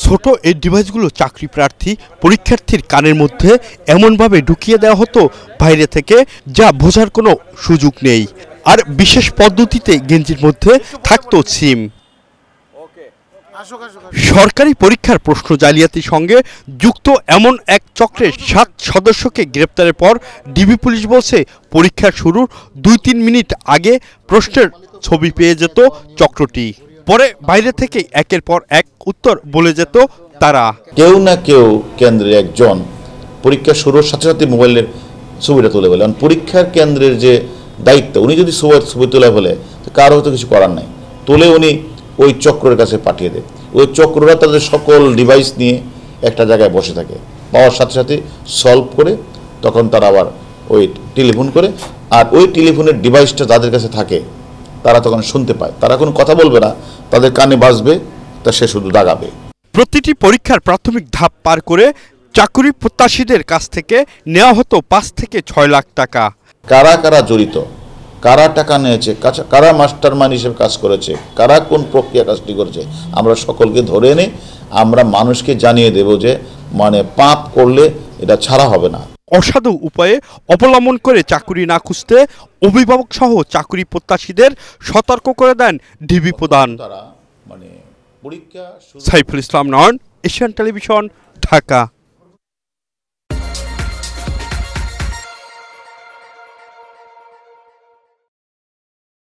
ছোট এই ডিভাইসগুলো চাকরি প্রার্থী পরীক্ষার্থীর কানের মধ্যে এমনভাবে ঢুকিয়ে দেওয়া হতো বাইরে থেকে, যা বোঝার কোনো সুযোগ নেই। আর বিশেষ পদ্ধতিতে গেঞ্জির মধ্যে থাকতো সিম। সরকারি পরীক্ষার প্রশ্ন জালিয়াতির সঙ্গে যুক্ত এমন এক চক্রের 7 সদস্যকে গ্রেপ্তারের পর ডিবি পুলিশ বলছে, পরীক্ষা শুরুর 2-3 মিনিট আগে প্রশ্নের ছবি পেয়ে যেত চক্রটি। পরে বাইরে থেকে একের পর এক উত্তর বলে যেত তারা। কেউ না কেউ কেন্দ্রের একজন পরীক্ষা শুরুর সাথে সাথে মোবাইলের ছবিটা তুলে বলে, পরীক্ষার কেন্দ্রের যে দায়িত্ব, উনি যদি ছবি তুলে বলে কারো হয়তো কিছু করার নাই, তুলে উনি ওই চক্রের কাছে পাঠিয়ে দেয়। ওই চক্ররা তাদের সকল ডিভাইস নিয়ে একটা জায়গায় বসে থাকে, পাওয়ার সাথে সাথে সলভ করে তখন তারা আবার ওই টেলিফোন করে, আর ওই টেলিফোনের ডিভাইসটা যাদের কাছে থাকে তারা তখন শুনতে পায়। তারা কোনো কথা বলবে না, তাদের কানে বাজবে, তা সে শুধু দাগাবে। প্রতিটি পরীক্ষার প্রাথমিক ধাপ পার করে চাকরি প্রত্যাশীদের কাছ থেকে নেওয়া হতো 5 থেকে 6 লাখ টাকা। কারা কারা জড়িত, কারা টাকা নিয়েছে, কারা মাস্টার মাইন্ড হিসেবে কাজ করেছে, কারা কোন প্রক্রিয়া কাজটি করেছে, আমরা সকলকে ধরে এনে আমরা মানুষকে জানিয়ে দেব যে পাপ করলে এটা ছাড়া হবে না। অসাধু উপায়ে অবলম্বন করে চাকরি না খুঁজতে অভিভাবক সহ চাকরি প্রত্যাশীদের সতর্ক করে দেন ডিবি প্রধান। তারা পরীক্ষা। সাইফুল ইসলাম নয়ন, এশিয়ান টেলিভিশন, ঢাকা।